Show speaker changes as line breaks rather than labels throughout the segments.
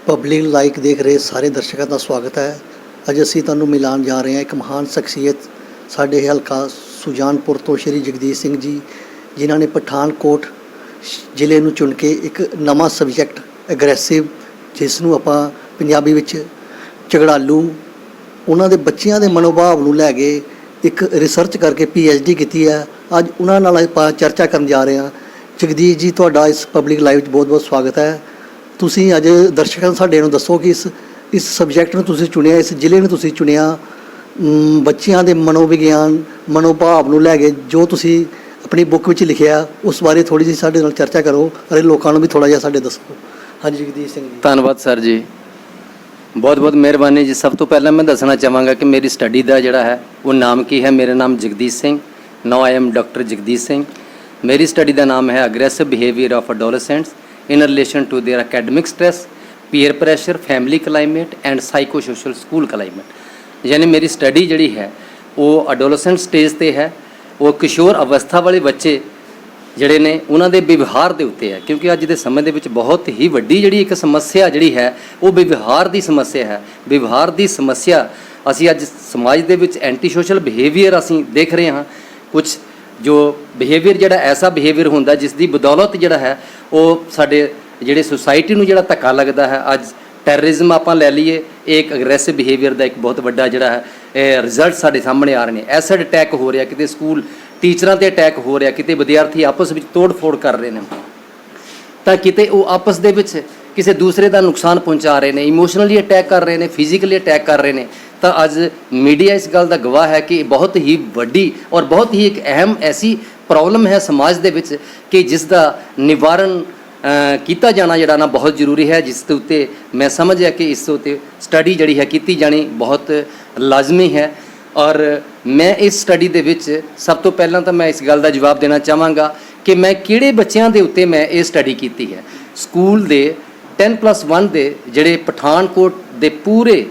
Public like ਦੇਖ ਰਹੇ ਸਾਰੇ ਦਰਸ਼ਕਾਂ ਦਾ ਸਵਾਗਤ ਹੈ। ਅੱਜ ਅਸੀਂ ਤੁਹਾਨੂੰ ਮਿਲਾਨ ਜਾ ਰਹੇ ਹਾਂ ਇੱਕ ਮਹਾਨ ਸ਼ਖਸੀਅਤ ਸਾਡੇ ਹਲਕਾ ਸੁਜਾਨਪੁਰ ਤੋਂ ਸ਼੍ਰੀ ਜਗਦੀਸ਼ ਸਿੰਘ ਜੀ, ਜਿਨ੍ਹਾਂ ਨੇ ਪਠਾਨਕੋਟ ਜ਼ਿਲ੍ਹੇ ਨੂੰ ਚੁਣ ਕੇ ਇੱਕ ਨਵਾਂ ਸਬਜੈਕਟ ਐਗਰੈਸਿਵ, ਜਿਸ ਨੂੰ ਆਪਾਂ ਪੰਜਾਬੀ ਵਿੱਚ ਝਗੜਾਲੂ, ਉਹਨਾਂ ਦੇ ਬੱਚਿਆਂ ਦੇ ਮਨੋਭਾਵ ਨੂੰ ਲੈ ਕੇ ਇੱਕ ਰਿਸਰਚ ਕਰਕੇ PhD ਕੀਤੀ ਹੈ। ਅੱਜ ਉਹਨਾਂ ਨਾਲ ਆਪਾਂ ਚਰਚਾ ਕਰਨ ਜਾ ਰਹੇ ਹਾਂ। ਜਗਦੀਸ਼ ਜੀ, ਤੁਹਾਡਾ ਇਸ ਪਬਲਿਕ ਲਾਈਵ 'ਚ ਬਹੁਤ ਬਹੁਤ ਸਵਾਗਤ ਹੈ। ਤੁਸੀਂ ਅੱਜ ਦਰਸ਼ਕਾਂ ਸਾਡੇ ਨੂੰ ਦੱਸੋ ਕਿ ਇਸ ਸਬਜੈਕਟ ਨੂੰ ਤੁਸੀਂ ਚੁਣਿਆ, ਇਸ ਜ਼ਿਲ੍ਹੇ ਨੂੰ ਤੁਸੀਂ ਚੁਣਿਆ, ਬੱਚਿਆਂ ਦੇ ਮਨੋਵਿਗਿਆਨ ਮਨੋਭਾਵ ਨੂੰ ਲੈ ਕੇ ਜੋ ਤੁਸੀਂ ਆਪਣੀ ਬੁੱਕ ਵਿੱਚ ਲਿਖਿਆ, ਉਸ ਬਾਰੇ ਥੋੜ੍ਹੀ ਜਿਹੀ ਸਾਡੇ ਨਾਲ ਚਰਚਾ ਕਰੋ ਅਤੇ ਲੋਕਾਂ ਨੂੰ ਵੀ ਥੋੜ੍ਹਾ ਜਿਹਾ ਸਾਡੇ ਦੱਸੋ। ਹਾਂਜੀ ਜਗਦੀਸ਼ ਸਿੰਘ ਜੀ।
ਧੰਨਵਾਦ ਸਰ ਜੀ, ਬਹੁਤ ਬਹੁਤ ਮਿਹਰਬਾਨੀ ਜੀ। ਸਭ ਤੋਂ ਪਹਿਲਾਂ ਮੈਂ ਦੱਸਣਾ ਚਾਹਾਂਗਾ ਕਿ ਮੇਰੀ ਸਟੱਡੀ ਦਾ ਜਿਹੜਾ ਹੈ ਉਹ ਨਾਮ ਕੀ ਹੈ। ਮੇਰਾ ਨਾਮ Jagdish Singh, now I am doctor Jagdish Singh. ਮੇਰੀ ਸਟੱਡੀ ਦਾ ਨਾਮ ਹੈ aggressive behaviour of adolescents in relation to their academic stress, peer pressure, family climate and psychosocial school climate। यानी मेरी स्टडी जी है वो अडोलसेंट स्टेज ते है, वो किशोर अवस्था वाले बच्चे ਜਿਹੜੇ ਨੇ ਉਹਨਾਂ ਦੇ ਵਿਵਹਾਰ ਦੇ ਉੱਤੇ ਹੈ, ਕਿਉਂਕਿ ਅੱਜ ਦੇ ਸਮੇਂ ਦੇ ਵਿੱਚ ਬਹੁਤ ਹੀ ਵੱਡੀ ਜਿਹੜੀ ਇੱਕ ਸਮੱਸਿਆ ਜਿਹੜੀ ਹੈ ਉਹ ਵਿਵਹਾਰ ਦੀ ਸਮੱਸਿਆ ਹੈ। ਵਿਵਹਾਰ ਦੀ ਸਮੱਸਿਆ ਅਸੀਂ ਅੱਜ ਸਮਾਜ ਦੇ ਵਿੱਚ ਐਂਟੀ ਸੋਸ਼ਲ ਬਿਹੇਵੀਅਰ ਅਸੀਂ ਦੇਖ ਰਹੇ ਹਾਂ। ਕੁਝ ਜੋ ਬਿਹੇਵੀਅਰ ਜਿਹੜਾ ਐਸਾ ਬਿਹੇਵੀਅਰ ਹੁੰਦਾ ਜਿਸ ਦੀ ਬਦੌਲਤ ਜਿਹੜਾ ਹੈ ਉਹ ਸਾਡੇ ਜਿਹੜੇ ਸੁਸਾਇਟੀ ਨੂੰ ਜਿਹੜਾ ਧੱਕਾ ਲੱਗਦਾ ਹੈ। ਅੱਜ ਟੈਰਰਿਜ਼ਮ ਆਪਾਂ ਲੈ ਲਈਏ, ਇਹ ਇੱਕ ਅਗਰੈਸਿਵ ਬਿਹੇਵੀਅਰ ਦਾ ਇੱਕ ਬਹੁਤ ਵੱਡਾ ਜਿਹੜਾ ਹੈ ਇਹ ਰਿਜ਼ਲਟ ਸਾਡੇ ਸਾਹਮਣੇ ਆ ਰਹੇ ਨੇ। ਐਸਿਡ ਅਟੈਕ ਹੋ ਰਿਹਾ, ਕਿਤੇ ਸਕੂਲ ਟੀਚਰਾਂ 'ਤੇ ਅਟੈਕ ਹੋ ਰਿਹਾ, ਕਿਤੇ ਵਿਦਿਆਰਥੀ ਆਪਸ ਵਿੱਚ ਤੋੜ ਫੋੜ ਕਰ ਰਹੇ ਨੇ, ਤਾਂ ਕਿਤੇ ਉਹ ਆਪਸ ਦੇ ਵਿੱਚ ਕਿਸੇ ਦੂਸਰੇ ਦਾ ਨੁਕਸਾਨ ਪਹੁੰਚਾ ਰਹੇ ਨੇ, ਇਮੋਸ਼ਨਲੀ ਅਟੈਕ ਕਰ ਰਹੇ ਨੇ, ਫਿਜ਼ੀਕਲੀ ਅਟੈਕ ਕਰ ਰਹੇ ਨੇ। ਤਾਂ ਅੱਜ ਮੀਡੀਆ ਇਸ ਗੱਲ ਦਾ ਗਵਾਹ ਹੈ ਕਿ ਬਹੁਤ ਹੀ ਵੱਡੀ ਔਰ ਬਹੁਤ ਹੀ ਇੱਕ ਅਹਿਮ ਐਸੀ ਪ੍ਰੋਬਲਮ ਹੈ ਸਮਾਜ ਦੇ ਵਿੱਚ ਕਿ ਜਿਸ ਦਾ ਨਿਵਾਰਨ ਕੀਤਾ ਜਾਣਾ ਜਿਹੜਾ ਨਾ ਬਹੁਤ ਜ਼ਰੂਰੀ ਹੈ, ਜਿਸ ਦੇ ਉੱਤੇ ਮੈਂ ਸਮਝਿਆ ਕਿ ਇਸ ਉੱਤੇ ਸਟੱਡੀ ਜਿਹੜੀ ਹੈ ਕੀਤੀ ਜਾਣੀ ਬਹੁਤ ਲਾਜ਼ਮੀ ਹੈ। ਔਰ ਮੈਂ ਇਸ ਸਟੱਡੀ ਦੇ ਵਿੱਚ ਸਭ ਤੋਂ ਪਹਿਲਾਂ ਤਾਂ ਮੈਂ ਇਸ ਗੱਲ ਦਾ ਜਵਾਬ ਦੇਣਾ ਚਾਹਾਂਗਾ ਕਿ ਮੈਂ ਕਿਹੜੇ ਬੱਚਿਆਂ ਦੇ ਉੱਤੇ ਮੈਂ ਇਹ ਸਟੱਡੀ ਕੀਤੀ ਹੈ। ਸਕੂਲ ਦੇ 10+1 ਦੇ ਜਿਹੜੇ ਪਠਾਨਕੋਟ ਦੇ ਪੂਰੇ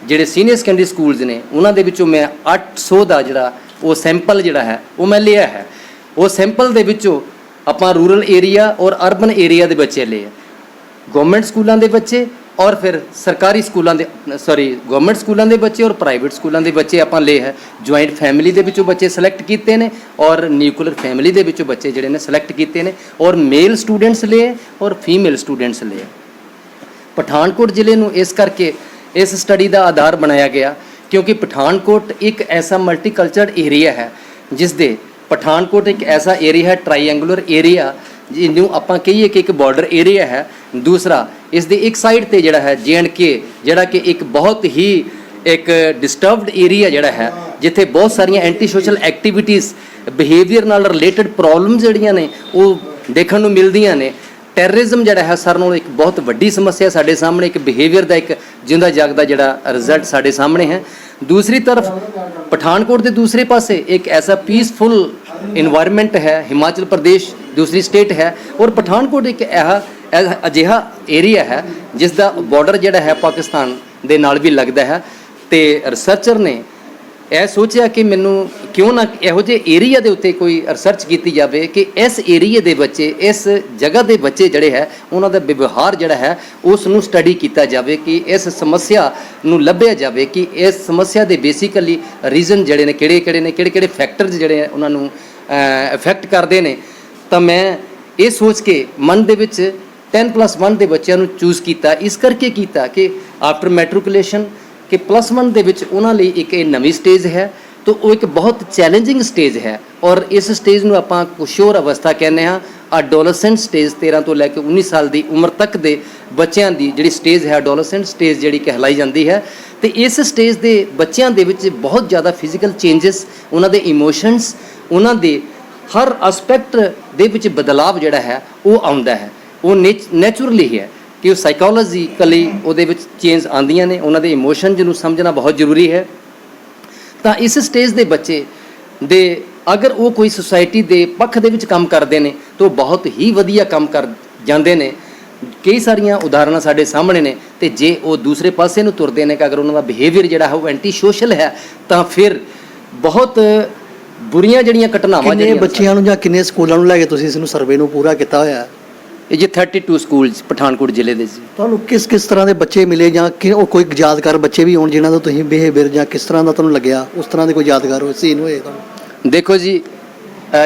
ਜਿਹੜੇ ਸੀਨੀਅਰ ਸੈਕੰਡਰੀ ਸਕੂਲਸ ਨੇ ਉਹਨਾਂ ਦੇ ਵਿੱਚੋਂ ਮੈਂ 800 ਦਾ ਜਿਹੜਾ ਉਹ ਸੈਂਪਲ ਜਿਹੜਾ ਹੈ ਉਹ ਮੈਂ ਲਿਆ ਹੈ। ਉਹ ਸੈਂਪਲ ਦੇ ਵਿੱਚੋਂ ਆਪਾਂ ਰੂਰਲ ਏਰੀਆ ਔਰ ਅਰਬਨ ਏਰੀਆ ਦੇ ਬੱਚੇ ਲਏ, ਗਵਰਨਮੈਂਟ ਸਕੂਲਾਂ ਦੇ ਬੱਚੇ ਔਰ ਫਿਰ ਸਰਕਾਰੀ ਸਕੂਲਾਂ ਦੇ ਗਵਰਨਮੈਂਟ ਸਕੂਲਾਂ ਦੇ ਬੱਚੇ ਔਰ ਪ੍ਰਾਈਵੇਟ ਸਕੂਲਾਂ ਦੇ ਬੱਚੇ ਆਪਾਂ ਲਏ ਹੈ। ਜੁਆਇੰਟ ਫੈਮਿਲੀ ਦੇ ਵਿੱਚੋਂ ਬੱਚੇ ਸਿਲੈਕਟ ਕੀਤੇ ਨੇ ਔਰ ਨਿਊਕਲੀਅਰ ਫੈਮਿਲੀ ਦੇ ਵਿੱਚੋਂ ਬੱਚੇ ਜਿਹੜੇ ਨੇ ਸਿਲੈਕਟ ਕੀਤੇ ਨੇ, ਔਰ ਮੇਲ ਸਟੂਡੈਂਟਸ ਲਏ ਔਰ ਫੀਮੇਲ ਸਟੂਡੈਂਟਸ ਲਏ। ਪਠਾਨਕੋਟ ਜ਼ਿਲ੍ਹੇ ਨੂੰ ਇਸ ਕਰਕੇ ਇਸ ਸਟੱਡੀ ਦਾ ਆਧਾਰ ਬਣਾਇਆ ਗਿਆ ਕਿਉਂਕਿ ਪਠਾਨਕੋਟ ਇੱਕ ਐਸਾ ਮਲਟੀਕਲਚਰਡ ਏਰੀਆ ਹੈ ਜਿਸ ਦੇ ਪਠਾਨਕੋਟ ਇੱਕ ਐਸਾ ਏਰੀਆ ਹੈ ਟਰਾਈਐਂਗੂਲਰ ਏਰੀਆ, ਜਿਹਨੂੰ ਆਪਾਂ ਕਹੀਏ ਕਿ ਇੱਕ ਬਾਰਡਰ ਏਰੀਆ ਹੈ। ਦੂਸਰਾ ਇਸ ਦੀ ਇੱਕ ਸਾਈਡ ਤੇ ਜਿਹੜਾ ਹੈ JNK, ਜਿਹੜਾ ਕਿ ਇੱਕ ਬਹੁਤ ਹੀ ਇੱਕ ਡਿਸਟਰਬਡ ਏਰੀਆ ਜਿਹੜਾ ਹੈ, ਜਿੱਥੇ ਬਹੁਤ ਸਾਰੀਆਂ ਐਂਟੀ ਸੋਸ਼ਲ ਐਕਟੀਵਿਟੀਜ਼ ਬਿਹੇਵੀਅਰ ਨਾਲ ਰਿਲੇਟਡ ਪ੍ਰੋਬਲਮਸ ਜਿਹੜੀਆਂ ਨੇ ਉਹ ਦੇਖਣ ਨੂੰ ਮਿਲਦੀਆਂ ਨੇ। ਟੈਰਰਿਜ਼ਮ ਜਿਹੜਾ ਹੈ ਸਰ ਨਾਲੋਂ ਇੱਕ ਬਹੁਤ ਵੱਡੀ ਸਮੱਸਿਆ ਸਾਡੇ ਸਾਹਮਣੇ, ਇੱਕ ਬਿਹੇਵੀਅਰ ਦਾ ਇੱਕ ਜਿੰਦਾ ਜਾਗਦਾ ਜਿਹੜਾ ਰਿਜ਼ਲਟ ਸਾਡੇ ਸਾਹਮਣੇ ਹੈ। ਦੂਸਰੀ ਤਰਫ ਪਠਾਨਕੋਟ ਦੇ ਦੂਸਰੇ ਪਾਸੇ ਇੱਕ ਐਸਾ ਪੀਸਫੁਲ ਇਨਵਾਇਰਮੈਂਟ ਹੈ, ਹਿਮਾਚਲ ਪ੍ਰਦੇਸ਼ ਦੂਸਰੀ ਸਟੇਟ ਹੈ, ਔਰ ਪਠਾਨਕੋਟ ਇੱਕ ਅਜਿਹਾ ਏਰੀਆ ਹੈ ਜਿਸ ਦਾ ਬਾਰਡਰ ਜਿਹੜਾ ਹੈ ਪਾਕਿਸਤਾਨ ਦੇ ਨਾਲ ਵੀ ਲੱਗਦਾ ਹੈ। ਅਤੇ ਰਿਸਰਚਰ ਨੇ ਇਹ ਸੋਚਿਆ ਕਿ ਮੈਨੂੰ ਕਿਉਂ ਨਾ ਇਹੋ ਜਿਹੇ ਏਰੀਆ ਦੇ ਉੱਤੇ ਕੋਈ ਰਿਸਰਚ ਕੀਤੀ ਜਾਵੇ ਕਿ ਇਸ ਏਰੀਏ ਦੇ ਬੱਚੇ, ਇਸ ਜਗ੍ਹਾ ਦੇ ਬੱਚੇ ਜਿਹੜੇ ਹੈ ਉਹਨਾਂ ਦਾ ਵਿਵਹਾਰ ਜਿਹੜਾ ਹੈ ਉਸ ਨੂੰ ਸਟੱਡੀ ਕੀਤਾ ਜਾਵੇ, ਕਿ ਇਸ ਸਮੱਸਿਆ ਨੂੰ ਲੱਭਿਆ ਜਾਵੇ ਕਿ ਇਸ ਸਮੱਸਿਆ ਦੇ ਬੇਸਿਕਲੀ ਰੀਜ਼ਨ ਜਿਹੜੇ ਨੇ ਕਿਹੜੇ ਨੇ, ਕਿਹੜੇ ਫੈਕਟਰਸ ਜਿਹੜੇ ਉਹਨਾਂ ਨੂੰ ਇਫੈਕਟ ਕਰਦੇ ਨੇ। ਤਾਂ ਮੈਂ ਇਹ ਸੋਚ ਕੇ ਮਨ ਦੇ ਵਿੱਚ 10+1 ਦੇ ਬੱਚਿਆਂ ਨੂੰ ਚੂਜ਼ ਕੀਤਾ, ਇਸ ਕਰਕੇ ਕੀਤਾ ਕਿ ਆਫਟਰ ਮੈਟਰੀਕੂਲੇਸ਼ਨ ਕਿ +1 ਦੇ ਵਿੱਚ ਉਹਨਾਂ ਲਈ ਇੱਕ ਇਹ ਨਵੀਂ ਸਟੇਜ ਹੈ, ਤਾਂ ਉਹ ਇੱਕ ਬਹੁਤ ਚੈਲੰਜਿੰਗ ਸਟੇਜ ਹੈ। ਔਰ ਇਸ ਸਟੇਜ ਨੂੰ ਆਪਾਂ ਕਿਸ਼ੋਰ ਅਵਸਥਾ ਕਹਿੰਦੇ ਹਾਂ। ਅਡੋਲੈਸੈਂਟ ਸਟੇਜ 13 ਤੋਂ ਲੈ ਕੇ 19 ਸਾਲ ਦੀ ਉਮਰ ਤੱਕ ਦੇ ਬੱਚਿਆਂ ਦੀ ਜਿਹੜੀ ਸਟੇਜ ਹੈ ਅਡੋਲੈਸੈਂਟ ਸਟੇਜ ਜਿਹੜੀ ਕਹਿਲਾਈ ਜਾਂਦੀ ਹੈ। ਅਤੇ ਇਸ ਸਟੇਜ ਦੇ ਬੱਚਿਆਂ ਦੇ ਵਿੱਚ ਬਹੁਤ ਜ਼ਿਆਦਾ ਫਿਜ਼ੀਕਲ ਚੇਂਜਸ, ਉਹਨਾਂ ਦੇ ਇਮੋਸ਼ਨਸ, ਉਹਨਾਂ ਦੇ ਹਰ ਐਸਪੈਕਟ ਦੇ ਵਿੱਚ ਬਦਲਾਵ ਜਿਹੜਾ ਹੈ ਉਹ ਆਉਂਦਾ ਹੈ। ਉਹ ਨੈਚੁਰਲੀ ਹੈ ਕਿ ਉਹ ਸਾਈਕੋਲੋਜੀਕਲੀ ਉਹਦੇ ਵਿੱਚ ਚੇਂਜ ਆਉਂਦੀਆਂ ਨੇ, ਉਹਨਾਂ ਦੇ ਇਮੋਸ਼ਨ ਜਿਹਨੂੰ ਸਮਝਣਾ ਬਹੁਤ ਜ਼ਰੂਰੀ ਹੈ। ਤਾਂ ਇਸ ਸਟੇਜ ਦੇ ਬੱਚੇ ਦੇ ਅਗਰ ਉਹ ਕੋਈ ਸੁਸਾਇਟੀ ਦੇ ਪੱਖ ਦੇ ਵਿੱਚ ਕੰਮ ਕਰਦੇ ਨੇ ਤਾਂ ਉਹ ਬਹੁਤ ਹੀ ਵਧੀਆ ਕੰਮ ਕਰ ਜਾਂਦੇ ਨੇ। ਕਈ ਸਾਰੀਆਂ ਉਦਾਹਰਨਾਂ ਸਾਡੇ ਸਾਹਮਣੇ ਨੇ। ਅਤੇ ਜੇ ਉਹ ਦੂਸਰੇ ਪਾਸੇ ਨੂੰ ਤੁਰਦੇ ਨੇ ਕਿ ਅਗਰ ਉਹਨਾਂ ਦਾ ਬਿਹੇਵੀਅਰ ਜਿਹੜਾ ਹੈ ਉਹ ਐਂਟੀ ਸੋਸ਼ਲ ਹੈ ਤਾਂ ਫਿਰ ਬਹੁਤ ਬੁਰੀਆਂ ਜਿਹੜੀਆਂ ਘਟਨਾਵਾਂ
ਕਿੰਨੇ ਬੱਚਿਆਂ ਨੂੰ ਜਾਂ ਕਿੰਨੇ ਸਕੂਲਾਂ ਨੂੰ ਲੈ ਕੇ ਤੁਸੀਂ ਇਸ ਨੂੰ ਸਰਵੇ ਨੂੰ ਪੂਰਾ ਕੀਤਾ ਹੋਇਆ?
ਇਹ ਜੀ 32 ਸਕੂਲ ਪਠਾਨਕੋਟ ਜ਼ਿਲ੍ਹੇ ਦੇ ਜੀ।
ਤੁਹਾਨੂੰ ਕਿਸ ਕਿਸ ਤਰ੍ਹਾਂ ਦੇ ਬੱਚੇ ਮਿਲੇ ਜਾਂ ਕਿ ਉਹ ਕੋਈ ਯਾਦਗਾਰ ਬੱਚੇ ਵੀ ਹੋਣ ਜਿਨ੍ਹਾਂ ਦਾ ਤੁਸੀਂ ਬਿਹੇਵੀਅਰ ਜਾਂ ਕਿਸ ਤਰ੍ਹਾਂ ਦਾ ਤੁਹਾਨੂੰ ਲੱਗਿਆ ਉਸ ਤਰ੍ਹਾਂ ਦੇ ਕੋਈ ਯਾਦਗਾਰ ਹੋਏ ਸੀਨ ਹੋਏ ਤੁਹਾਨੂੰ?
ਦੇਖੋ ਜੀ,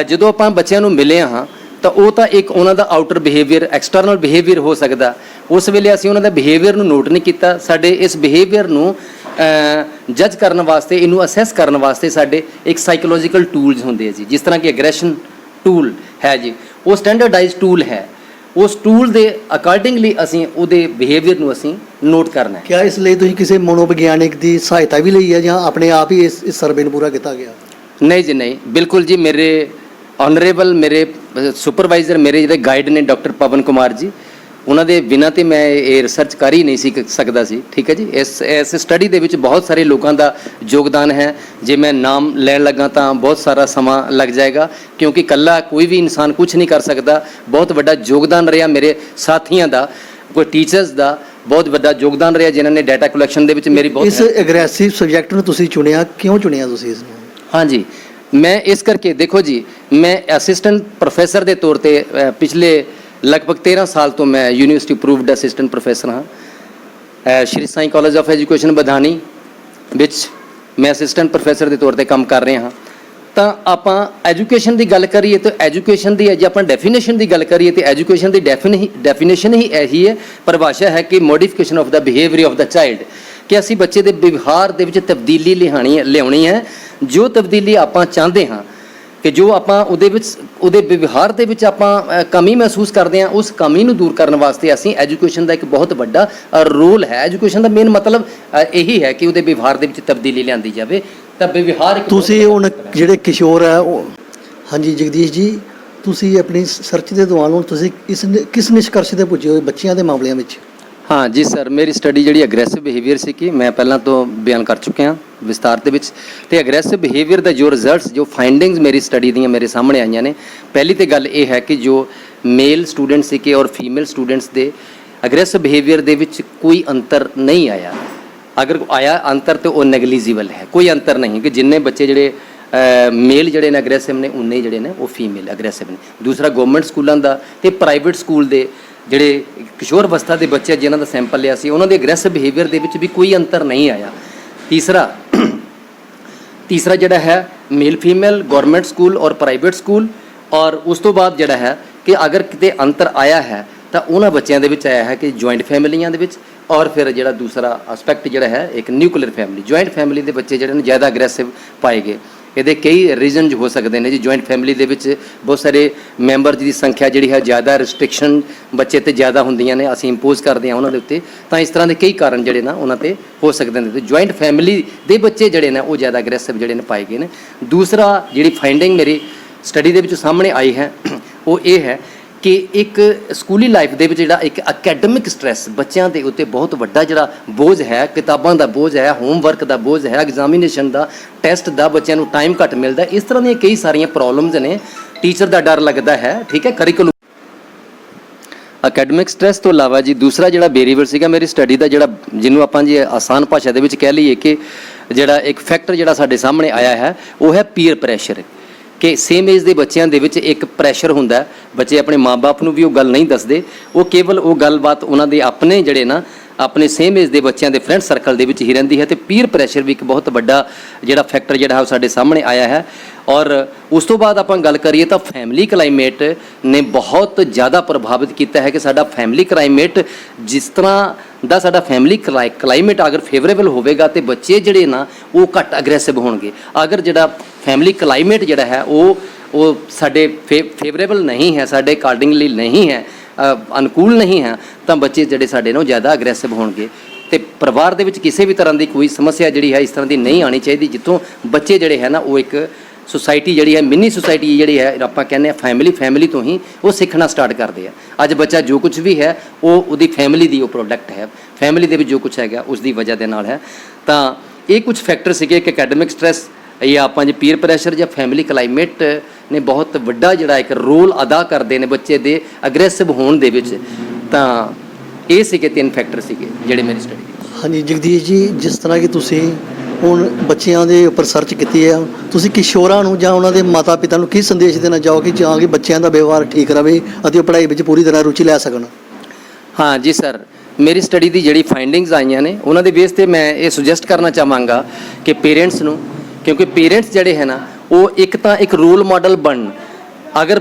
ਜਦੋਂ ਆਪਾਂ ਬੱਚਿਆਂ ਨੂੰ ਮਿਲੇ ਹਾਂ ਤਾਂ ਉਹ ਤਾਂ ਇੱਕ ਉਹਨਾਂ ਦਾ ਆਊਟਰ ਬਿਹੇਵੀਅਰ, ਐਕਸਟਰਨਲ ਬਿਹੇਵੀਅਰ ਹੋ ਸਕਦਾ। ਉਸ ਵੇਲੇ ਅਸੀਂ ਉਹਨਾਂ ਦਾ ਬਿਹੇਵੀਅਰ ਨੂੰ ਨੋਟ ਨਹੀਂ ਕੀਤਾ। ਸਾਡੇ ਇਸ ਬਿਹੇਵੀਅਰ ਨੂੰ ਜੱਜ ਕਰਨ ਵਾਸਤੇ, ਇਹਨੂੰ ਅਸੈਸ ਕਰਨ ਵਾਸਤੇ ਸਾਡੇ ਇੱਕ ਸਾਈਕੋਲੋਜੀਕਲ ਟੂਲਸ ਹੁੰਦੇ ਆ ਜੀ। ਜਿਸ ਤਰ੍ਹਾਂ ਕਿ ਐਗਰੈਸ਼ਨ ਟੂਲ ਹੈ ਜੀ, ਉਹ ਸਟੈਂਡਰਡਾਈਜ਼ ਟੂਲ ਹੈ। ਉਸ ਟੂਲ ਦੇ ਅਕੋਰਡਿੰਗਲੀ ਅਸੀਂ ਉਹਦੇ ਬਿਹੇਵੀਅਰ ਨੂੰ ਅਸੀਂ ਨੋਟ ਕਰਨਾ ਹੈ।
ਕਿਆ ਇਸ ਲਈ ਤੁਸੀਂ ਕਿਸੇ ਮਨੋਵਿਗਿਆਨਿਕ ਦੀ ਸਹਾਇਤਾ ਵੀ ਲਈ ਹੈ ਜਾਂ ਆਪਣੇ ਆਪ ਹੀ ਇਸ ਸਰਵੇ ਨੂੰ ਪੂਰਾ ਕੀਤਾ ਗਿਆ?
ਨਹੀਂ ਜੀ, ਨਹੀਂ, ਬਿਲਕੁਲ ਜੀ। ਮੇਰੇ ਆਨਰੇਬਲ, ਮੇਰੇ ਸੁਪਰਵਾਈਜ਼ਰ, ਮੇਰੇ ਜਿਹੜੇ ਗਾਈਡ ਨੇ ਡਾਕਟਰ ਪਵਨ ਕੁਮਾਰ ਜੀ, ਉਹਨਾਂ ਦੇ ਬਿਨਾਂ ਤੇ ਮੈਂ ਇਹ ਰਿਸਰਚ ਕਰ ਹੀ ਨਹੀਂ ਸੀ ਸਕਦਾ ਸੀ। ਠੀਕ ਹੈ ਜੀ। ਇਸ ਸਟੱਡੀ ਦੇ ਵਿੱਚ ਬਹੁਤ ਸਾਰੇ ਲੋਕਾਂ ਦਾ ਯੋਗਦਾਨ ਹੈ। ਜੇ ਮੈਂ ਨਾਮ ਲੈਣ ਲੱਗਾ ਤਾਂ ਬਹੁਤ ਸਾਰਾ ਸਮਾਂ ਲੱਗ ਜਾਏਗਾ, ਕਿਉਂਕਿ ਇਕੱਲਾ ਕੋਈ ਵੀ ਇਨਸਾਨ ਕੁਝ ਨਹੀਂ ਕਰ ਸਕਦਾ। ਬਹੁਤ ਵੱਡਾ ਯੋਗਦਾਨ ਰਿਹਾ ਮੇਰੇ ਸਾਥੀਆਂ ਦਾ, ਕੋਈ ਟੀਚਰਸ ਦਾ ਬਹੁਤ ਵੱਡਾ ਯੋਗਦਾਨ ਰਿਹਾ, ਜਿਨ੍ਹਾਂ ਨੇ ਡਾਟਾ ਕਲੈਕਸ਼ਨ ਦੇ ਵਿੱਚ ਮੇਰੀ ਬਹੁਤ
ਇਸ ਐਗਰੈਸਿਵ ਸਬਜੈਕਟ ਨੂੰ ਤੁਸੀਂ ਚੁਣਿਆ, ਕਿਉਂ ਚੁਣਿਆ ਤੁਸੀਂ ਇਸ ਨੂੰ?
ਹਾਂਜੀ, ਮੈਂ ਇਸ ਕਰਕੇ, ਦੇਖੋ ਜੀ, ਮੈਂ ਅਸਿਸਟੈਂਟ ਪ੍ਰੋਫੈਸਰ ਦੇ ਤੌਰ ਤੇ ਪਿਛਲੇ ਲਗਭਗ 13 ਸਾਲ ਤੋਂ ਮੈਂ ਯੂਨੀਵਰਸਿਟੀ ਅਪਰੂਵਡ ਅਸਿਸਟੈਂਟ ਪ੍ਰੋਫੈਸਰ ਹਾਂ। ਸ਼੍ਰੀ ਸਾਈਂ ਕਾਲਜ ਆਫ ਐਜੂਕੇਸ਼ਨ ਬਧਾਨੀ ਵਿੱਚ ਮੈਂ ਅਸਿਸਟੈਂਟ ਪ੍ਰੋਫੈਸਰ ਦੇ ਤੌਰ ਤੇ ਕੰਮ ਕਰ ਰਿਹਾ ਹਾਂ। ਤਾਂ ਆਪਾਂ ਐਜੂਕੇਸ਼ਨ ਦੀ ਗੱਲ ਕਰੀਏ ਤਾਂ ਐਜੂਕੇਸ਼ਨ ਦੀ, ਜੇ ਆਪਾਂ ਡੈਫੀਨੇਸ਼ਨ ਦੀ ਗੱਲ ਕਰੀਏ ਤਾਂ ਐਜੂਕੇਸ਼ਨ ਦੀ ਡੈਫੀਨੇਸ਼ਨ ਹੀ ਇਹੀ ਹੈ, ਪਰਿਭਾਸ਼ਾ ਹੈ ਕਿ modification of the behaviour of the child, ਕਿ ਅਸੀਂ ਬੱਚੇ ਦੇ ਵਿਵਹਾਰ ਦੇ ਵਿੱਚ ਤਬਦੀਲੀ ਲਿਆਉਣੀ ਹੈ। ਜੋ ਤਬਦੀਲੀ ਆਪਾਂ ਚਾਹੁੰਦੇ ਹਾਂ, ਕਿ ਜੋ ਆਪਾਂ ਉਹਦੇ ਵਿਵਹਾਰ ਦੇ ਵਿੱਚ ਆਪਾਂ ਕਮੀ ਮਹਿਸੂਸ ਕਰਦੇ ਹਾਂ, ਉਸ ਕਮੀ ਨੂੰ ਦੂਰ ਕਰਨ ਵਾਸਤੇ ਅਸੀਂ ਐਜੂਕੇਸ਼ਨ ਦਾ ਇੱਕ ਬਹੁਤ ਵੱਡਾ ਰੋਲ ਹੈ। ਐਜੂਕੇਸ਼ਨ ਦਾ ਮੇਨ ਮਤਲਬ ਇਹੀ ਹੈ ਕਿ ਉਹਦੇ ਵਿਵਹਾਰ ਦੇ ਵਿੱਚ ਤਬਦੀਲੀ ਲਿਆਂਦੀ ਜਾਵੇ। ਤਾਂ ਵਿਵਹਾਰ
ਤੁਸੀਂ ਹੁਣ ਜਿਹੜੇ ਕਿਸ਼ੋਰ ਹੈ ਉਹ, ਹਾਂਜੀ ਜਗਦੀਸ਼ ਜੀ, ਤੁਸੀਂ ਆਪਣੀ ਸਰਚ ਦੇ ਦੌਰਾਨ ਹੁਣ ਤੁਸੀਂ ਕਿਸ ਨਿਸ਼ਕਰਸ਼ ਤੇ ਪੁੱਜੇ ਹੋਏ ਬੱਚਿਆਂ ਦੇ ਮਾਮਲਿਆਂ ਵਿੱਚ?
ਹਾਂ ਜੀ ਸਰ, ਮੇਰੀ ਸਟੱਡੀ ਜਿਹੜੀ ਅਗਰੈਸਿਵ ਬਿਹੇਵੀਅਰ ਸੀ ਕਿ ਮੈਂ ਪਹਿਲਾਂ ਤੋਂ ਬਿਆਨ ਕਰ ਚੁੱਕਿਆ ਵਿਸਤਾਰ ਦੇ ਵਿੱਚ। ਤੇ ਅਗਰੈਸਿਵ ਬਿਹੇਵੀਅਰ ਦਾ ਜੋ ਰਿਜ਼ਲਟਸ, ਜੋ ਫਾਈਂਡਿੰਗਸ ਮੇਰੀ ਸਟੱਡੀ ਦੀਆਂ ਮੇਰੇ ਸਾਹਮਣੇ ਆਈਆਂ ਨੇ, ਪਹਿਲੀ ਤੇ ਗੱਲ ਇਹ ਹੈ ਕਿ ਜੋ ਮੇਲ ਸਟੂਡੈਂਟ ਸੀ ਕਿ ਔਰ ਫੀਮੇਲ ਸਟੂਡੈਂਟਸ ਦੇ ਅਗਰੈਸਿਵ ਬਿਹੇਵੀਅਰ ਦੇ ਵਿੱਚ ਕੋਈ ਅੰਤਰ ਨਹੀਂ ਆਇਆ। ਅਗਰ ਆਇਆ ਅੰਤਰ ਤੇ ਉਹ ਨੈਗਲੀਜੀਬਲ ਹੈ, ਕੋਈ ਅੰਤਰ ਨਹੀਂ ਕਿ ਜਿੰਨੇ ਬੱਚੇ ਜਿਹੜੇ ਮੇਲ ਜਿਹੜੇ ਨੇ ਅਗਰੈਸਿਵ ਨੇ, ਉਨੇ ਜਿਹੜੇ ਨੇ ਉਹ ਫੀਮੇਲ ਅਗਰੈਸਿਵ ਨੇ। ਦੂਸਰਾ, ਗਵਰਨਮੈਂਟ ਸਕੂਲਾਂ ਦਾ ਤੇ ਪ੍ਰਾਈਵੇਟ ਸਕੂਲ ਦੇ ਜਿਹੜੇ ਕਿਸ਼ੋਰ ਅਵਸਥਾ ਦੇ ਬੱਚੇ ਜਿਨ੍ਹਾਂ ਦਾ ਸੈਂਪਲ ਲਿਆ ਸੀ, ਉਹਨਾਂ ਦੇ ਅਗਰੈਸਿਵ ਬਿਹੇਵੀਅਰ ਦੇ ਵਿੱਚ ਵੀ ਕੋਈ ਅੰਤਰ ਨਹੀਂ ਆਇਆ। ਤੀਸਰਾ ਜਿਹੜਾ ਹੈ ਮੇਲ ਫੀਮੇਲ, ਗਵਰਨਮੈਂਟ ਸਕੂਲ ਔਰ ਪ੍ਰਾਈਵੇਟ ਸਕੂਲ। ਔਰ ਉਸ ਤੋਂ ਬਾਅਦ ਜਿਹੜਾ ਹੈ ਕਿ ਅਗਰ ਕਿਤੇ ਅੰਤਰ ਆਇਆ ਹੈ ਤਾਂ ਉਹਨਾਂ ਬੱਚਿਆਂ ਦੇ ਵਿੱਚ ਆਇਆ ਹੈ ਕਿ ਜੁਆਇੰਟ ਫੈਮਿਲੀਆਂ ਦੇ ਵਿੱਚ। ਔਰ ਫਿਰ ਜਿਹੜਾ ਦੂਸਰਾ ਐਸਪੈਕਟ ਜਿਹੜਾ ਹੈ ਇੱਕ ਨਿਊਕਲੀਅਰ ਫੈਮਿਲੀ, ਜੁਆਇੰਟ ਫੈਮਿਲੀ ਦੇ ਬੱਚੇ ਜਿਹੜੇ ਨੇ ਜ਼ਿਆਦਾ ਅਗਰੈਸਿਵ ਪਾਏ ਗਏ। ਇਹਦੇ ਕਈ ਰੀਜ਼ਨਸ ਹੋ ਸਕਦੇ ਨੇ ਜੀ। ਜੁਆਇੰਟ ਫੈਮਿਲੀ ਦੇ ਵਿੱਚ ਬਹੁਤ ਸਾਰੇ ਮੈਂਬਰ ਦੀ ਸੰਖਿਆ ਜਿਹੜੀ ਹੈ ਜ਼ਿਆਦਾ, ਰਿਸਟ੍ਰਿਕਸ਼ਨ ਬੱਚੇ ਤੇ ਜ਼ਿਆਦਾ ਹੁੰਦੀਆਂ ਨੇ, ਅਸੀਂ ਇੰਪੋਜ਼ ਕਰਦੇ ਹਾਂ ਉਹਨਾਂ ਦੇ ਉੱਤੇ। ਤਾਂ ਇਸ ਤਰ੍ਹਾਂ ਦੇ ਕਈ ਕਾਰਨ ਜਿਹੜੇ ਨਾ ਉਹਨਾਂ ਤੇ ਹੋ ਸਕਦੇ ਨੇ। ਤੇ ਜੁਆਇੰਟ ਫੈਮਿਲੀ ਦੇ ਬੱਚੇ ਜਿਹੜੇ ਨੇ ਉਹ ਜ਼ਿਆਦਾ ਅਗਰੈਸਿਵ ਜਿਹੜੇ ਨੇ ਪਾਏ ਗਏ ਨੇ। ਦੂਸਰਾ ਜਿਹੜੀ ਫਾਈਂਡਿੰਗ ਮੇਰੀ ਸਟੱਡੀ ਦੇ ਵਿੱਚ ਸਾਹਮਣੇ ਆਈ ਹੈ ਉਹ ਇਹ ਹੈ ਕਿ ਇੱਕ ਸਕੂਲੀ ਲਾਈਫ ਦੇ ਵਿੱਚ ਜਿਹੜਾ ਇੱਕ ਅਕੈਡਮਿਕ ਸਟ੍ਰੈਸ ਬੱਚਿਆਂ ਦੇ ਉੱਤੇ ਬਹੁਤ ਵੱਡਾ ਜਿਹੜਾ ਬੋਝ ਹੈ, ਕਿਤਾਬਾਂ ਦਾ ਬੋਝ ਹੈ, ਹੋਮਵਰਕ ਦਾ ਬੋਝ ਹੈ, ਐਗਜ਼ਾਮੀਨੇਸ਼ਨ ਦਾ, ਟੈਸਟ ਦਾ, ਬੱਚਿਆਂ ਨੂੰ ਟਾਈਮ ਘੱਟ ਮਿਲਦਾ, ਇਸ ਤਰ੍ਹਾਂ ਦੀਆਂ ਕਈ ਸਾਰੀਆਂ ਪ੍ਰੋਬਲਮਸ ਨੇ। ਟੀਚਰ ਦਾ ਡਰ ਲੱਗਦਾ ਹੈ, ਠੀਕ ਹੈ, ਕਰਿਕੂਲਮ। ਅਕੈਡਮਿਕ ਸਟ੍ਰੈਸ ਤੋਂ ਇਲਾਵਾ ਜੀ ਦੂਸਰਾ ਜਿਹੜਾ ਵੇਰੀਏਬਲ ਸੀਗਾ ਮੇਰੀ ਸਟੱਡੀ ਦਾ, ਜਿਹੜਾ ਜਿਹਨੂੰ ਆਪਾਂ ਜੀ ਆਸਾਨ ਭਾਸ਼ਾ ਦੇ ਵਿੱਚ ਕਹਿ ਲਈਏ ਕਿ ਜਿਹੜਾ ਇੱਕ ਫੈਕਟਰ ਜਿਹੜਾ ਸਾਡੇ ਸਾਹਮਣੇ ਆਇਆ ਹੈ ਉਹ ਹੈ ਪੀਅਰ ਪ੍ਰੈਸ਼ਰ। ਕਿ ਸੇਮ ਏਜ ਦੇ ਬੱਚਿਆਂ ਦੇ ਵਿੱਚ ਇੱਕ ਪ੍ਰੈਸ਼ਰ ਹੁੰਦਾ। ਬੱਚੇ ਆਪਣੇ ਮਾਂ-ਬਾਪ ਨੂੰ ਵੀ ਉਹ ਗੱਲ ਨਹੀਂ ਦੱਸਦੇ, ਉਹ ਕੇਵਲ ਉਹ ਗੱਲਬਾਤ ਉਹਨਾਂ ਦੇ ਆਪਣੇ ਜਿਹੜੇ ਨਾ ਆਪਣੇ ਸੇਮ ਏਜ ਦੇ ਬੱਚਿਆਂ ਦੇ ਫਰੈਂਡ ਸਰਕਲ ਦੇ ਵਿੱਚ ਹੀ ਰਹਿੰਦੀ ਹੈ। ਤੇ ਪੀਅਰ ਪ੍ਰੈਸ਼ਰ ਵੀ ਇੱਕ ਬਹੁਤ ਵੱਡਾ ਜਿਹੜਾ ਫੈਕਟਰ ਜਿਹੜਾ ਹੈ ਉਹ ਸਾਡੇ ਸਾਹਮਣੇ ਆਇਆ ਹੈ। ਔਰ ਉਸ ਤੋਂ ਬਾਅਦ ਆਪਾਂ ਗੱਲ ਕਰੀਏ ਤਾਂ ਫੈਮਿਲੀ ਕਲਾਈਮੇਟ ਨੇ ਬਹੁਤ ਜ਼ਿਆਦਾ ਪ੍ਰਭਾਵਿਤ ਕੀਤਾ ਹੈ ਕਿ ਸਾਡਾ ਫੈਮਿਲੀ ਕਲਾਈਮੇਟ, ਜਿਸ ਤਰ੍ਹਾਂ ਦਾ ਸਾਡਾ ਫੈਮਿਲੀ ਕਲਾਈਮੇਟ ਅਗਰ ਫੇਵਰੇਬਲ ਹੋਵੇਗਾ ਤੇ ਬੱਚੇ ਜਿਹੜੇ ਨਾ ਉਹ ਘੱਟ ਅਗਰੈਸਿਵ ਹੋਣਗੇ। ਅਗਰ ਜਿਹੜਾ ਫੈਮਿਲੀ ਕਲਾਈਮੇਟ ਜਿਹੜਾ ਹੈ ਉਹ ਸਾਡੇ ਫੇਵਰੇਬਲ ਨਹੀਂ ਹੈ, ਸਾਡੇ ਅਕਾਰਡਿੰਗਲੀ ਨਹੀਂ ਹੈ, ਅਨੁਕੂਲ ਨਹੀਂ ਹੈ, ਤਾਂ ਬੱਚੇ ਜਿਹੜੇ ਸਾਡੇ ਨੇ ਉਹ ਜ਼ਿਆਦਾ ਅਗਰੈਸਿਵ ਹੋਣਗੇ। ਤੇ ਪਰਿਵਾਰ ਦੇ ਵਿੱਚ ਕਿਸੇ ਵੀ ਤਰ੍ਹਾਂ ਦੀ ਕੋਈ ਸਮੱਸਿਆ ਜਿਹੜੀ ਹੈ ਇਸ ਤਰ੍ਹਾਂ ਦੀ ਨਹੀਂ ਆਉਣੀ ਚਾਹੀਦੀ, ਜਿੱਥੋਂ ਬੱਚੇ ਜਿਹੜੇ ਹੈ ਨਾ ਉਹ ਇੱਕ ਸੁਸਾਇਟੀ ਜਿਹੜੀ ਹੈ, ਮਿੰਨੀ ਸੁਸਾਇਟੀ ਜਿਹੜੀ ਹੈ ਆਪਾਂ ਕਹਿੰਦੇ ਹਾਂ ਫੈਮਿਲੀ ਤੋਂ ਹੀ ਉਹ ਸਿੱਖਣਾ ਸਟਾਰਟ ਕਰਦੇ ਆ। ਅੱਜ ਬੱਚਾ ਜੋ ਕੁਝ ਵੀ ਹੈ ਉਹ ਉਹਦੀ ਫੈਮਿਲੀ ਦੀ ਉਹ ਪ੍ਰੋਡਕਟ ਹੈ, ਫੈਮਿਲੀ ਦੇ ਵਿੱਚ ਜੋ ਕੁਝ ਹੈਗਾ ਉਸ ਦੀ ਵਜ੍ਹਾ ਦੇ ਨਾਲ ਹੈ। ਤਾਂ ਇਹ ਕੁਝ ਫੈਕਟਰ ਸੀਗੇ ਕਿ ਅਕੈਡਮਿਕ ਸਟ੍ਰੈਸ ਜਾਂ ਆਪਾਂ ਜੇ ਪੀਅਰ ਪ੍ਰੈਸ਼ਰ ਜਾਂ ਫੈਮਿਲੀ ਕਲਾਈਮੇਟ ਨੇ ਬਹੁਤ ਵੱਡਾ ਜਿਹੜਾ ਇੱਕ ਰੋਲ ਅਦਾ ਕਰਦੇ ਨੇ ਬੱਚੇ ਦੇ ਅਗਰੈਸਿਵ ਹੋਣ ਦੇ ਵਿੱਚ। ਤਾਂ ਇਹ ਸੀਗੇ 3 ਫੈਕਟਰ ਸੀਗੇ ਜਿਹੜੇ ਮੇਰੀ ਸਟੱਡੀ।
ਹਾਂਜੀ ਜਗਦੀਸ਼ ਜੀ, ਜਿਸ ਤਰ੍ਹਾਂ ਕਿ ਤੁਸੀਂ ਹੁਣ ਬੱਚਿਆਂ ਦੇ ਉੱਪਰ ਸਰਚ ਕੀਤੀ ਹੈ, ਤੁਸੀਂ ਕਿਸ਼ੋਰਾਂ ਨੂੰ ਜਾਂ ਉਹਨਾਂ ਦੇ ਮਾਤਾ ਪਿਤਾ ਨੂੰ ਕੀ ਸੰਦੇਸ਼ ਦੇਣਾ ਚਾਹੋਗੇ ਕਿ ਜਾਂ ਕਿ ਬੱਚਿਆਂ ਦਾ ਵਿਵਹਾਰ ਠੀਕ ਰਵੇ ਅਤੇ ਉਹ ਪੜ੍ਹਾਈ ਵਿੱਚ ਪੂਰੀ ਤਰ੍ਹਾਂ ਰੁਚੀ ਲੈ ਸਕਣ?
ਹਾਂ ਜੀ ਸਰ, ਮੇਰੀ ਸਟੱਡੀ ਦੀ ਜਿਹੜੀ ਫਾਈਂਡਿੰਗਸ ਆਈਆਂ ਨੇ ਉਹਨਾਂ ਦੇ ਬੇਸ ਤੇ ਮੈਂ ਇਹ ਸੁਜੈਸਟ ਕਰਨਾ ਚਾਹਾਂਗਾ ਕਿ ਪੇਰੈਂਟਸ ਨੂੰ, ਕਿਉਂਕਿ ਪੇਰੈਂਟਸ ਜਿਹੜੇ ਹੈ ਨਾ ਉਹ ਇੱਕ ਤਾਂ ਇੱਕ ਰੋਲ ਮਾਡਲ ਬਣਨ। ਅਗਰ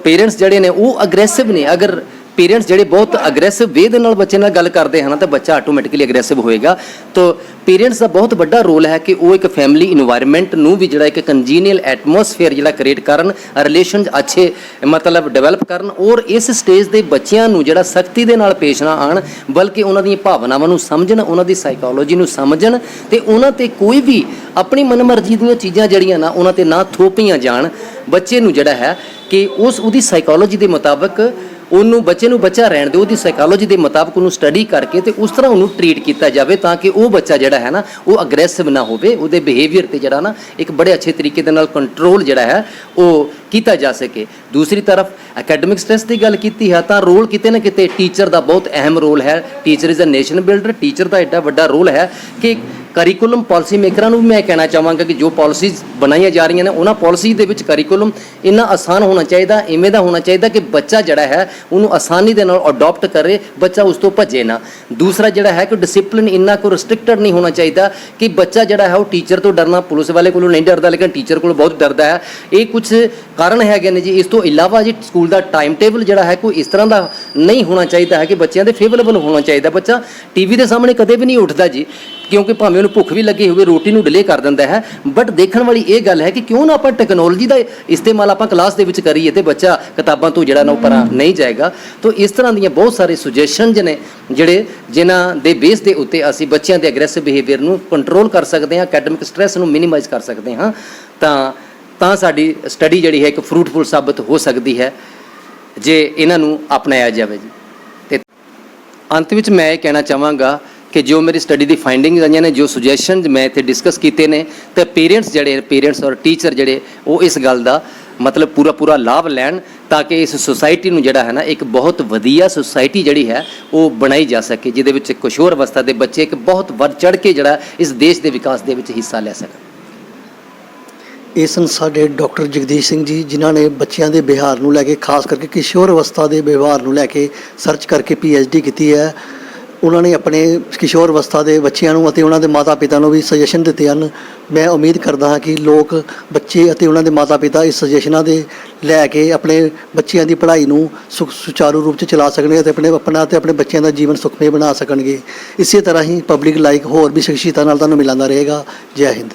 ਪੇਰੈਂਟਸ ਜਿਹੜੇ ਨੇ ਉਹ ਅਗਰੈਸਿਵ ਨੇ, ਅਗਰ ਪੇਰੈਂਟਸ ਜਿਹੜੇ ਬਹੁਤ ਅਗਰੈਸਿਵ ਵੇ ਦੇ ਨਾਲ ਬੱਚੇ ਨਾਲ ਗੱਲ ਕਰਦੇ ਹਨ ਤਾਂ ਬੱਚਾ ਆਟੋਮੈਟਿਕਲੀ ਅਗਰੈਸਿਵ ਹੋਏਗਾ। ਤਾਂ ਪੇਰੈਂਟਸ ਦਾ ਬਹੁਤ ਵੱਡਾ ਰੋਲ ਹੈ ਕਿ ਉਹ ਇੱਕ ਫੈਮਿਲੀ ਇਨਵਾਇਰਨਮੈਂਟ ਨੂੰ ਵੀ ਜਿਹੜਾ ਇੱਕ ਕੰਜੀਨੀਅਲ ਐਟਮੋਸਫੇਅਰ ਜਿਹੜਾ ਕ੍ਰੀਏਟ ਕਰਨ, ਰਿਲੇਸ਼ਨਸ ਅੱਛੇ ਮਤਲਬ ਡਿਵੈਲਪ ਕਰਨ, ਔਰ ਇਸ ਸਟੇਜ ਦੇ ਬੱਚਿਆਂ ਨੂੰ ਜਿਹੜਾ ਸਖਤੀ ਦੇ ਨਾਲ ਪੇਸ਼ ਨਾ ਆਉਣ, ਬਲਕਿ ਉਹਨਾਂ ਦੀਆਂ ਭਾਵਨਾਵਾਂ ਨੂੰ ਸਮਝਣ, ਉਹਨਾਂ ਦੀ ਸਾਈਕੋਲੋਜੀ ਨੂੰ ਸਮਝਣ ਤੇ ਉਹਨਾਂ ਤੇ ਕੋਈ ਵੀ ਆਪਣੀ ਮਨਮਰਜ਼ੀ ਦੀਆਂ ਚੀਜ਼ਾਂ ਜਿਹੜੀਆਂ ਨਾ ਉਹਨਾਂ ਤੇ ਨਾ ਥੋਪੀਆਂ ਜਾਣ। ਬੱਚੇ ਨੂੰ ਜਿਹੜਾ ਹੈ ਕਿ ਉਹਦੀ ਸਾਈਕੋਲੋਜੀ ਦੇ ਮੁਤਾਬਕ ਉਹਨੂੰ ਬੱਚੇ ਨੂੰ ਬੱਚਾ ਰਹਿਣ ਦਿਓ, ਉਹਦੀ ਸਾਈਕੋਲੋਜੀ ਦੇ ਮੁਤਾਬਕ ਉਹਨੂੰ ਸਟੱਡੀ ਕਰਕੇ ਤੇ ਉਸ ਤਰ੍ਹਾਂ ਉਹਨੂੰ ਟਰੀਟ ਕੀਤਾ ਜਾਵੇ ਤਾਂ ਕਿ ਉਹ ਬੱਚਾ ਜਿਹੜਾ ਹੈ ਨਾ ਉਹ ਅਗਰੈਸਿਵ ਨਾ ਹੋਵੇ, ਉਹਦੇ ਬਿਹੇਵੀਅਰ ਤੇ ਜਿਹੜਾ ਨਾ ਇੱਕ ਬੜੇ ਅੱਛੇ ਤਰੀਕੇ ਦੇ ਨਾਲ ਕੰਟਰੋਲ ਜਿਹੜਾ ਹੈ ਉਹ ਕੀਤਾ ਜਾ ਸਕੇ। ਦੂਸਰੀ ਤਰਫ ਐਕੈਡਮਿਕ ਸਟ੍ਰੈਸ ਦੀ ਗੱਲ ਕੀਤੀ ਹੈ ਤਾਂ ਰੋਲ ਕਿਤੇ ਨਾ ਕਿਤੇ ਟੀਚਰ ਦਾ ਬਹੁਤ ਅਹਿਮ ਰੋਲ ਹੈ। Teacher is a nation builder. Teacher ਦਾ ਐਡਾ ਵੱਡਾ ਰੋਲ ਹੈ ਕਿ ਕਰਿਕੂਲਮ ਪਾਲਿਸੀ ਮੇਕਰਾਂ ਨੂੰ ਵੀ ਮੈਂ ਕਹਿਣਾ ਚਾਹਾਂਗਾ ਕਿ ਜੋ ਪਾਲਿਸੀਜ਼ ਬਣਾਈਆਂ ਜਾ ਰਹੀਆਂ ਨੇ ਉਹਨਾਂ ਪਾਲਿਸੀ ਦੇ ਵਿੱਚ ਕਰਿਕੂਲਮ ਇੰਨਾ ਆਸਾਨ ਹੋਣਾ ਚਾਹੀਦਾ, ਇਵੇਂ ਦਾ ਹੋਣਾ ਚਾਹੀਦਾ ਕਿ ਬੱਚਾ ਜਿਹੜਾ ਹੈ ਉਹਨੂੰ ਆਸਾਨੀ ਦੇ ਨਾਲ ਅਡਾਪਟ ਕਰੇ, ਬੱਚਾ ਉਸ ਤੋਂ ਭੱਜੇ ਨਾ। ਦੂਸਰਾ ਜਿਹੜਾ ਹੈ ਕਿ ਡਿਸਿਪਲਿਨ ਇੰਨਾ ਕੋ ਰਿਸਟ੍ਰਿਕਟਡ ਨਹੀਂ ਹੋਣਾ ਚਾਹੀਦਾ ਕਿ ਬੱਚਾ ਜਿਹੜਾ ਹੈ ਉਹ ਟੀਚਰ ਤੋਂ ਡਰਨਾ, ਪੁਲਿਸ ਵਾਲੇ ਕੋਲੋਂ ਨਹੀਂ ਡਰਦਾ ਲੇਕਿਨ ਟੀਚਰ ਕੋਲੋਂ ਬਹੁਤ ਡਰਦਾ ਹੈ। ਇਹ ਕੁਝ ਕਾਰਨ ਹੈਗੇ ਨੇ ਜੀ। ਇਸ ਤੋਂ ਇਲਾਵਾ ਜੀ ਸਕੂਲ ਦਾ ਟਾਈਮ ਟੇਬਲ ਜਿਹੜਾ ਹੈ ਕੋਈ ਇਸ ਤਰ੍ਹਾਂ ਦਾ ਨਹੀਂ ਹੋਣਾ ਚਾਹੀਦਾ ਹੈ ਕਿ ਬੱਚਿਆਂ ਦੇ ਫੇਵਰੇਬਲ ਹੋਣਾ ਚਾਹੀਦਾ। ਬੱਚਾ ਟੀਵੀ ਦੇ ਸਾਹਮਣੇ ਕਦੇ ਵੀ ਨਹੀਂ ਉੱਠਦਾ ਜੀ, ਕਿਉਂਕਿ ਭਾਵੇਂ ਉਹਨੂੰ ਭੁੱਖ ਵੀ ਲੱਗੀ ਹੋਵੇ ਰੋਟੀ ਨੂੰ ਡਿਲੇ ਕਰ ਦਿੰਦਾ ਹੈ। ਬਟ ਦੇਖਣ ਵਾਲੀ ਇਹ ਗੱਲ ਹੈ ਕਿ ਕਿਉਂ ਨਾ ਆਪਾਂ ਟੈਕਨੋਲੋਜੀ ਦਾ ਇਸਤੇਮਾਲ ਆਪਾਂ ਕਲਾਸ ਦੇ ਵਿੱਚ ਕਰੀਏ ਤੇ ਬੱਚਾ ਕਿਤਾਬਾਂ ਤੋਂ ਜਿਹੜਾ ਨਾ ਉੱਪਰ ਨਹੀਂ ਜਾਏਗਾ। ਤਾਂ ਇਸ ਤਰ੍ਹਾਂ ਦੀਆਂ ਬਹੁਤ ਸਾਰੇ ਸੁਜੈਸ਼ਨਸ ਨੇ ਜਿਹੜੇ ਜਿਨ੍ਹਾਂ ਦੇ ਬੇਸ ਦੇ ਉੱਤੇ ਅਸੀਂ ਬੱਚਿਆਂ ਦੇ ਅਗਰੈਸਿਵ ਬਿਹੇਵੀਅਰ ਨੂੰ ਕੰਟਰੋਲ ਕਰ ਸਕਦੇ ਹਾਂ, ਐਕੈਡਮਿਕ ਸਟ੍ਰੈਸ ਨੂੰ ਮਿਨੀਮਾਈਜ਼ ਕਰ ਸਕਦੇ ਹਾਂ। ਤਾਂ ਸਾਡੀ ਸਟੱਡੀ ਜਿਹੜੀ ਹੈ ਇੱਕ ਫਰੂਟਫੁਲ ਸਾਬਤ ਹੋ ਸਕਦੀ ਹੈ ਜੇ ਇਹਨਾਂ ਨੂੰ ਅਪਣਾਇਆ ਜਾਵੇ ਜੀ। ਤੇ ਅੰਤ ਵਿੱਚ ਮੈਂ ਇਹ ਕਹਿਣਾ ਚਾਹਾਂਗਾ ਕਿ ਜੋ ਮੇਰੀ ਸਟੱਡੀ ਦੀ ਫਾਈਂਡਿੰਗਸ ਆਈਆਂ ਨੇ, ਜੋ ਸੁਜੈਸ਼ਨਸ ਮੈਂ ਇੱਥੇ ਡਿਸਕਸ ਕੀਤੇ ਨੇ, ਤੇ ਪੇਰੈਂਟਸ ਔਰ ਟੀਚਰ ਜਿਹੜੇ ਉਹ ਇਸ ਗੱਲ ਦਾ ਮਤਲਬ ਪੂਰਾ ਲਾਭ ਲੈਣ ਤਾਂ ਕਿ ਇਸ ਸੁਸਾਇਟੀ ਨੂੰ ਜਿਹੜਾ ਹੈ ਨਾ ਇੱਕ ਬਹੁਤ ਵਧੀਆ ਸੁਸਾਇਟੀ ਜਿਹੜੀ ਹੈ ਉਹ ਬਣਾਈ ਜਾ ਸਕੇ, ਜਿਹਦੇ ਵਿੱਚ ਕਿਸ਼ੋਰ ਅਵਸਥਾ ਦੇ ਬੱਚੇ ਇੱਕ ਬਹੁਤ ਵੱਧ ਚੜ੍ਹ ਕੇ ਜਿਹੜਾ ਇਸ ਦੇਸ਼ ਦੇ ਵਿਕਾਸ ਦੇ ਵਿੱਚ ਹਿੱਸਾ ਲੈ ਸਕਣ।
ਇਹ ਸਨ ਸਾਡੇ ਡਾਕਟਰ ਜਗਦੀਸ਼ ਸਿੰਘ ਜੀ, ਜਿਨ੍ਹਾਂ ਨੇ ਬੱਚਿਆਂ ਦੇ ਵਿਵਹਾਰ ਨੂੰ ਲੈ ਕੇ, ਖਾਸ ਕਰਕੇ ਕਿਸ਼ੋਰ ਅਵਸਥਾ ਦੇ ਵਿਵਹਾਰ ਨੂੰ ਲੈ ਕੇ ਸਰਚ ਕਰਕੇ PhD ਕੀਤੀ ਹੈ। ਉਹਨਾਂ ਨੇ ਆਪਣੇ ਕਿਸ਼ੋਰ ਅਵਸਥਾ ਦੇ ਬੱਚਿਆਂ ਨੂੰ ਅਤੇ ਉਹਨਾਂ ਦੇ ਮਾਤਾ ਪਿਤਾ ਨੂੰ ਵੀ ਸੁਜੈਸ਼ਨ ਦਿੱਤੇ ਹਨ। ਮੈਂ ਉਮੀਦ ਕਰਦਾ ਹਾਂ ਕਿ ਲੋਕ, ਬੱਚੇ ਅਤੇ ਉਹਨਾਂ ਦੇ ਮਾਤਾ ਪਿਤਾ ਇਸ ਸੁਜੈਸ਼ਨਾਂ ਦੇ ਲੈ ਕੇ ਆਪਣੇ ਬੱਚਿਆਂ ਦੀ ਪੜ੍ਹਾਈ ਨੂੰ ਸੁਚਾਰੂ ਰੂਪ 'ਚ ਚਲਾ ਸਕਣਗੇ ਅਤੇ ਆਪਣੇ ਬੱਚਿਆਂ ਦਾ ਜੀਵਨ ਸੁਖਮਈ ਬਣਾ ਸਕਣਗੇ। ਇਸੇ ਤਰ੍ਹਾਂ ਹੀ ਪਬਲਿਕ ਲਾਈਕ ਹੋਰ ਵੀ ਸ਼ਖਸੀਅਤਾਂ ਨਾਲ ਤੁਹਾਨੂੰ ਮਿਲਾਂਦਾ ਰਹੇਗਾ। ਜੈ ਹਿੰਦ।